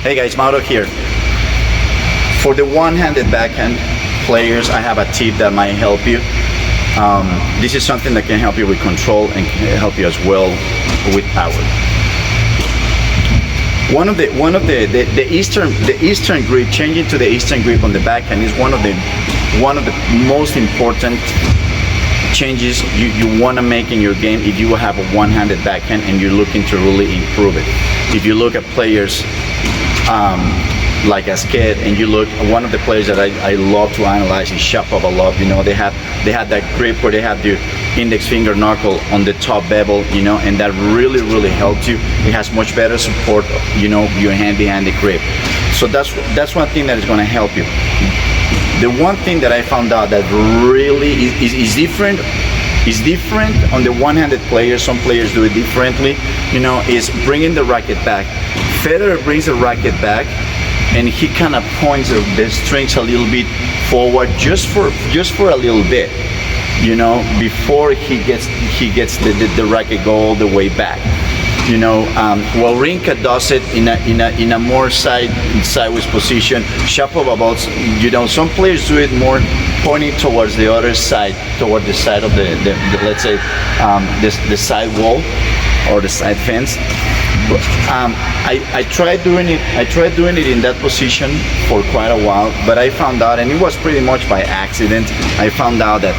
Hey guys, Mauro here. For the one-handed backhand players, I have a tip that might help you. This is something that can help you with control and can help you as well with power. One of the eastern grip, changing to the eastern grip on the backhand is one of the most important changes you want to make in your game if you have a one-handed backhand and you're looking to really improve it. If you look at players like a skate, and you look, one of the players that I love to analyze is Shapovalov. You know, they had that grip where they have the index finger knuckle on the top bevel, you know, and that really helps you. It has much better support, you know, your hand behind the grip. So that's one thing that is going to help you. The one thing that I found out that really is different on the one-handed players. Some players do it differently, you know, is bringing the racket back. Federer brings the racket back and he kind of points the strings a little bit forward, just for a little bit, you know, before he gets the racket go all the way back. You know, while Rinka does it in a more sideways position, Shapovalov, you know, some players do it more pointing towards the other side, toward the side of the let's say the side wall or the side fence. I tried doing it in that position for quite a while, but I found out, and it was pretty much by accident, I found out that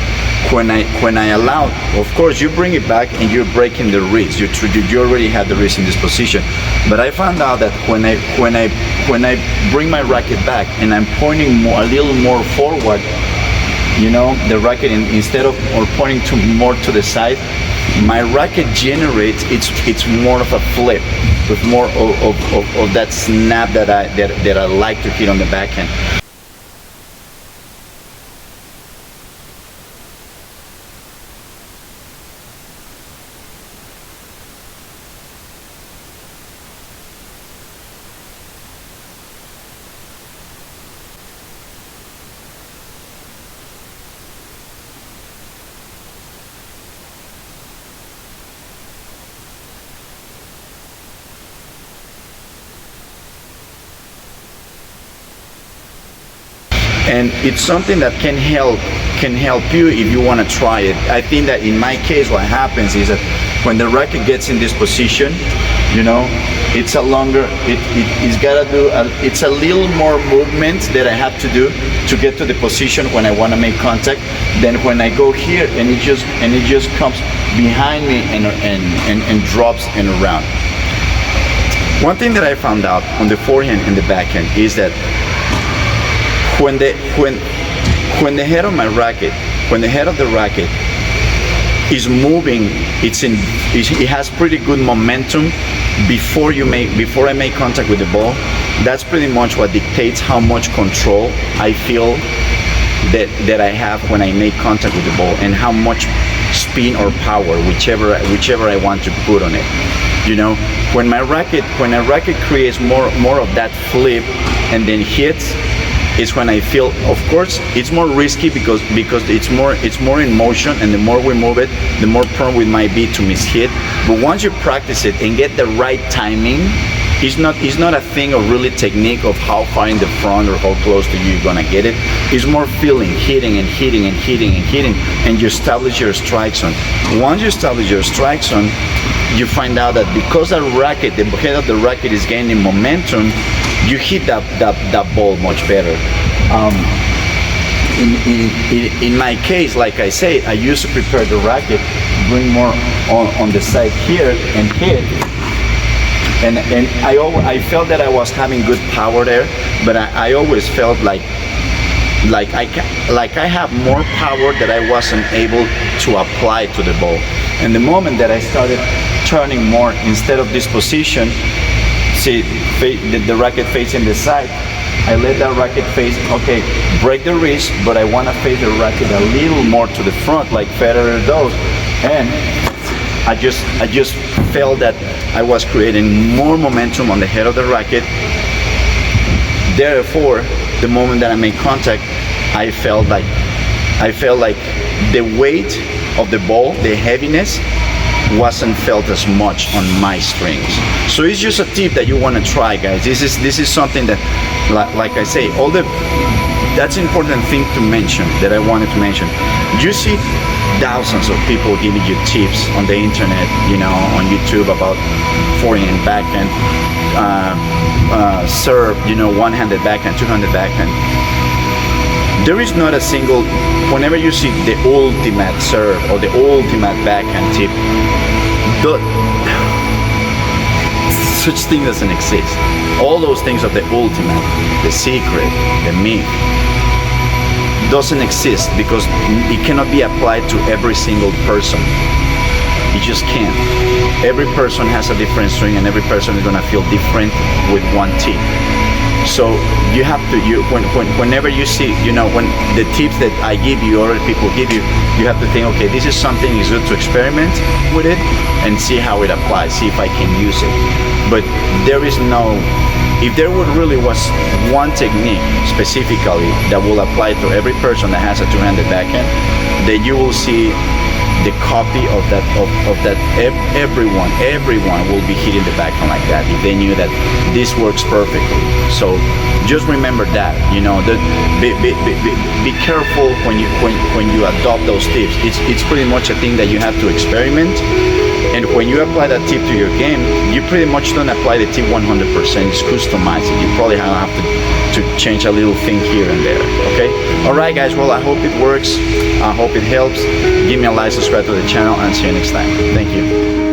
when I allowed, of course you bring it back and you're breaking the wrist, you already have the wrist in this position, but I found out that when I bring my racket back and I'm pointing a little more forward, you know, the racket, instead of pointing more to the side, my racket generates it's more of a flip with more of that snap that I like to hit on the backhand. And it's something that can help you if you want to try it. I think that in my case, what happens is that when the racket gets in this position, you know, it's a longer, it's a little more movement that I have to do to get to the position when I want to make contact than when I go here and it just comes behind me and drops and around. One thing that I found out on the forehand and the backhand is that when the head of the racket is moving, it has pretty good momentum before I make contact with the ball. That's pretty much what dictates how much control I feel that I have when I make contact with the ball, and how much spin or power, whichever I want to put on it. You know, when a racket creates more of that flip and then hits, is when I feel, of course, it's more risky because it's more in motion, and the more we move it, the more prone we might be to miss-hit. But once you practice it and get the right timing, it's not a thing of really technique of how far in the front or how close to you you're gonna get it. It's more feeling, hitting, and you establish your strike zone. Once you establish your strike zone, you find out that because the head of the racket is gaining momentum, you hit that ball much better. In my case, like I say, I used to prepare the racket, bring more on the side here and hit, and I felt that I was having good power there, but I always felt like I have more power that I wasn't able to apply to the ball. And the moment that I started turning more, instead of this position, see the racket facing the side, I let that racket face, okay, break the wrist, but I want to face the racket a little more to the front like Federer does, and I just felt that I was creating more momentum on the head of the racket. Therefore, the moment that I made contact, I felt like the weight of the ball, the heaviness, wasn't felt as much on my strings. So it's just a tip that you want to try, guys. This is something that, like I say, that's an important thing to mention, that I wanted to mention. You see thousands of people giving you tips on the internet, on YouTube, about forehand, backhand, serve, one-handed backhand, two-handed backhand. There is not a single, whenever you see the ultimate serve or the ultimate backhand tip, such thing doesn't exist. All those things of the ultimate, the secret, the myth, doesn't exist, because it cannot be applied to every single person. You just can't. Every person has a different swing, and every person is gonna feel different with one tip. So you have to, whenever you see, when the tips that I give you or other people give you, you have to think, okay, this is something is good to experiment with it and see how it applies, see if I can use it. But there is no, if there really was one technique specifically that will apply to every person that has a two-handed backhand, then you will see the copy of that. Everyone will be hitting the backhand like that if they knew that this works perfectly. So just remember that, be careful when you adopt those tips. It's pretty much a thing that you have to experiment. And when you apply that tip to your game, you pretty much don't apply the tip 100%. It's customized. You probably have to change a little thing here and there. Okay. All right, guys. Well, I hope it works. I hope it helps. Give me a like, subscribe to the channel, and see you next time. Thank you.